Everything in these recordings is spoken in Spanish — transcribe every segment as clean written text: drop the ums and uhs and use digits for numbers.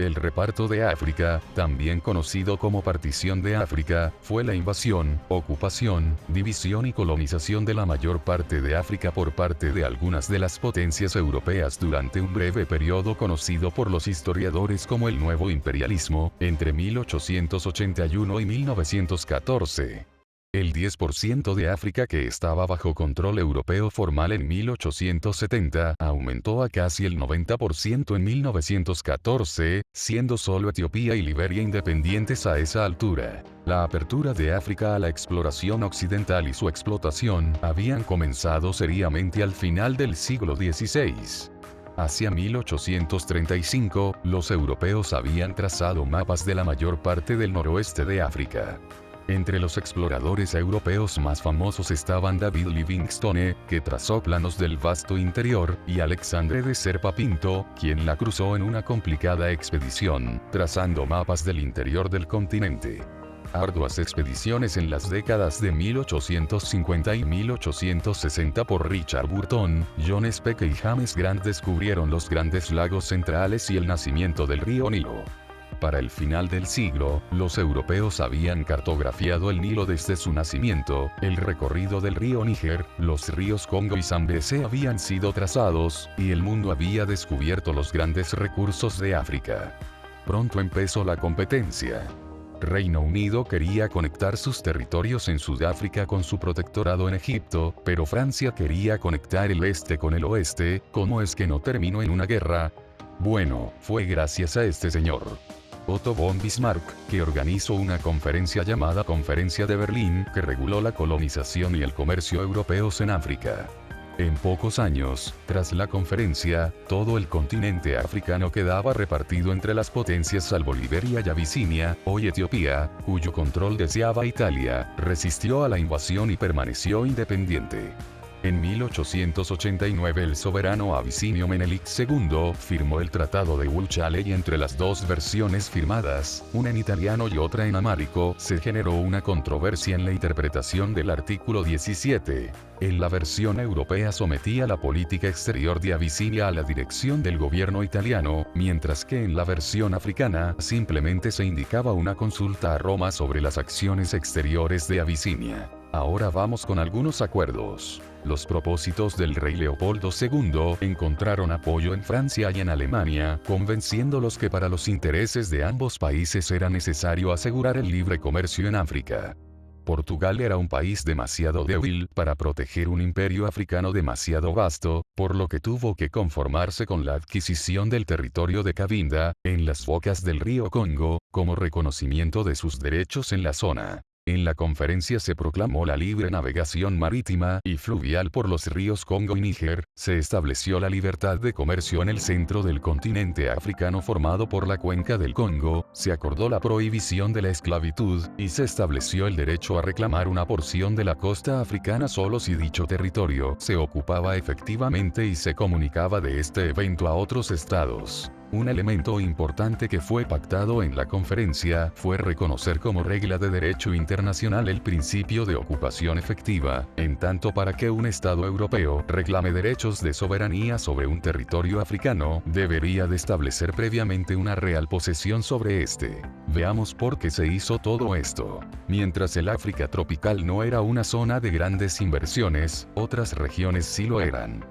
El reparto de África, también conocido como partición de África, fue la invasión, ocupación, división y colonización de la mayor parte de África por parte de algunas de las potencias europeas durante un breve periodo conocido por los historiadores como el Nuevo Imperialismo, entre 1881 y 1914. El 10% de África que estaba bajo control europeo formal en 1870 aumentó a casi el 90% en 1914, siendo solo Etiopía y Liberia independientes a esa altura. La apertura de África a la exploración occidental y su explotación habían comenzado seriamente al final del siglo XVI. Hacia 1835, los europeos habían trazado mapas de la mayor parte del noroeste de África. Entre los exploradores europeos más famosos estaban David Livingstone, que trazó planos del vasto interior, y Alexandre de Serpa Pinto, quien la cruzó en una complicada expedición, trazando mapas del interior del continente. Arduas expediciones en las décadas de 1850 y 1860 por Richard Burton, John Speke y James Grant descubrieron los grandes lagos centrales y el nacimiento del río Nilo. Para el final del siglo, los europeos habían cartografiado el Nilo desde su nacimiento, el recorrido del río Níger, los ríos Congo y Zambeze habían sido trazados, y el mundo había descubierto los grandes recursos de África. Pronto empezó la competencia. Reino Unido quería conectar sus territorios en Sudáfrica con su protectorado en Egipto, pero Francia quería conectar el este con el oeste. ¿Cómo es que no terminó en una guerra? Bueno, fue gracias a este señor, Otto von Bismarck, que organizó una conferencia llamada Conferencia de Berlín, que reguló la colonización y el comercio europeos en África. En pocos años, tras la conferencia, todo el continente africano quedaba repartido entre las potencias salvo Liberia y Abisinia, hoy Etiopía, cuyo control deseaba Italia, resistió a la invasión y permaneció independiente. En 1889 el soberano abisinio Menelik II firmó el Tratado de Wuchale y entre las dos versiones firmadas, una en italiano y otra en amárico, se generó una controversia en la interpretación del artículo 17. En la versión europea sometía la política exterior de Abisinia a la dirección del gobierno italiano, mientras que en la versión africana simplemente se indicaba una consulta a Roma sobre las acciones exteriores de Abisinia. Ahora vamos con algunos acuerdos. Los propósitos del rey Leopoldo II encontraron apoyo en Francia y en Alemania, convenciéndolos que para los intereses de ambos países era necesario asegurar el libre comercio en África. Portugal era un país demasiado débil para proteger un imperio africano demasiado vasto, por lo que tuvo que conformarse con la adquisición del territorio de Cabinda, en las bocas del río Congo, como reconocimiento de sus derechos en la zona. En la conferencia se proclamó la libre navegación marítima y fluvial por los ríos Congo y Níger, se estableció la libertad de comercio en el centro del continente africano formado por la cuenca del Congo, se acordó la prohibición de la esclavitud, y se estableció el derecho a reclamar una porción de la costa africana solo si dicho territorio se ocupaba efectivamente y se comunicaba de este evento a otros estados. Un elemento importante que fue pactado en la conferencia fue reconocer como regla de derecho internacional el principio de ocupación efectiva, en tanto para que un Estado europeo reclame derechos de soberanía sobre un territorio africano, debería de establecer previamente una real posesión sobre este. Veamos por qué se hizo todo esto. Mientras el África tropical no era una zona de grandes inversiones, otras regiones sí lo eran.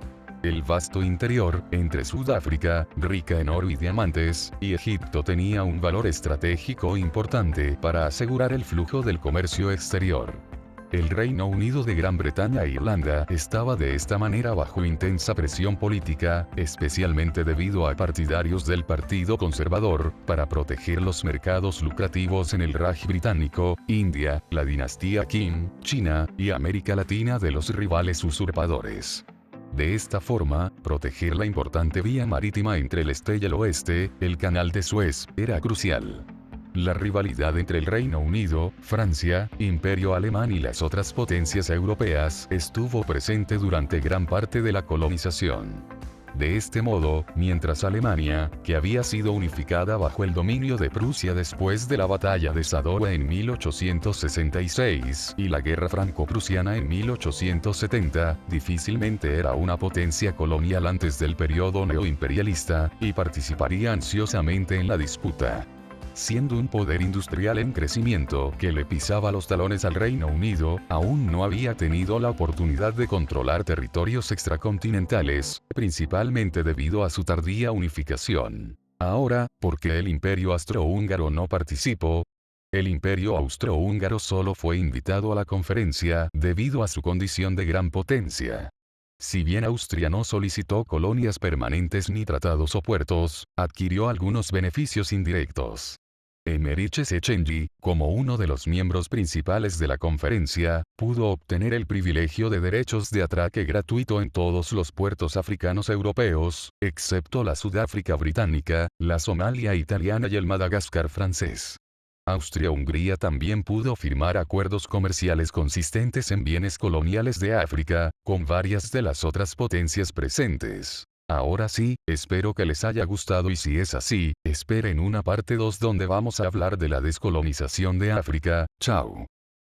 El vasto interior, entre Sudáfrica, rica en oro y diamantes, y Egipto tenía un valor estratégico importante para asegurar el flujo del comercio exterior. El Reino Unido de Gran Bretaña e Irlanda estaba de esta manera bajo intensa presión política, especialmente debido a partidarios del Partido Conservador, para proteger los mercados lucrativos en el Raj británico, India, la dinastía Qing, China, y América Latina de los rivales usurpadores. De esta forma, proteger la importante vía marítima entre el este y el oeste, el Canal de Suez, era crucial. La rivalidad entre el Reino Unido, Francia, Imperio Alemán y las otras potencias europeas estuvo presente durante gran parte de la colonización. De este modo, mientras Alemania, que había sido unificada bajo el dominio de Prusia después de la batalla de Sadowa en 1866 y la guerra franco-prusiana en 1870, difícilmente era una potencia colonial antes del periodo neoimperialista, y participaría ansiosamente en la disputa. Siendo un poder industrial en crecimiento que le pisaba los talones al Reino Unido, aún no había tenido la oportunidad de controlar territorios extracontinentales, principalmente debido a su tardía unificación. Ahora, ¿por qué el Imperio Austrohúngaro no participó? El Imperio Austrohúngaro solo fue invitado a la conferencia debido a su condición de gran potencia. Si bien Austria no solicitó colonias permanentes ni tratados o puertos, adquirió algunos beneficios indirectos. Emmerich Szechenyi, como uno de los miembros principales de la conferencia, pudo obtener el privilegio de derechos de atraque gratuito en todos los puertos africanos europeos, excepto la Sudáfrica británica, la Somalia italiana y el Madagascar francés. Austria-Hungría también pudo firmar acuerdos comerciales consistentes en bienes coloniales de África, con varias de las otras potencias presentes. Ahora sí, espero que les haya gustado y si es así, esperen una parte 2 donde vamos a hablar de la descolonización de África. Chao.